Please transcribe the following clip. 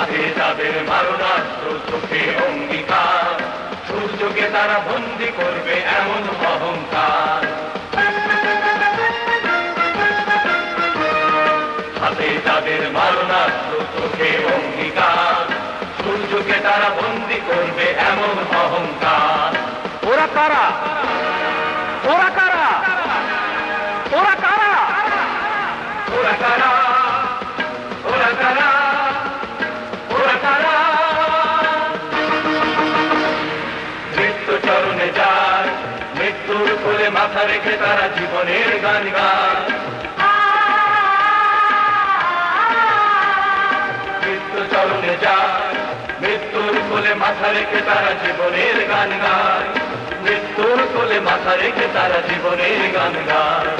হাতে তাদের মারণাস্ত্র, চোখে অঙ্গীকার, সূর্যকে তারা বন্দী করবে এমন অহংকার। হাতে তাদের মারণাস্ত্র, চোখে অঙ্গীকার, সূর্যকে তারা বন্দী করবে এমন অহংকার। ওরা কারা? ওরা কারা? ওরা কারা? ওরা কারা? ওরা কারা? ওরা কারা? মৃত্যু চরণে যায়, মৃত্যুর কোলে মাথা রেখে তারা জীবনের গান গায়। মৃত্যু চরণে যায়, মৃত্যুর কোলে মাথা রেখে তারা জীবনের গান গায়। মৃত্যুর কোলে মাথা রেখে তারা জীবনের গান গায়।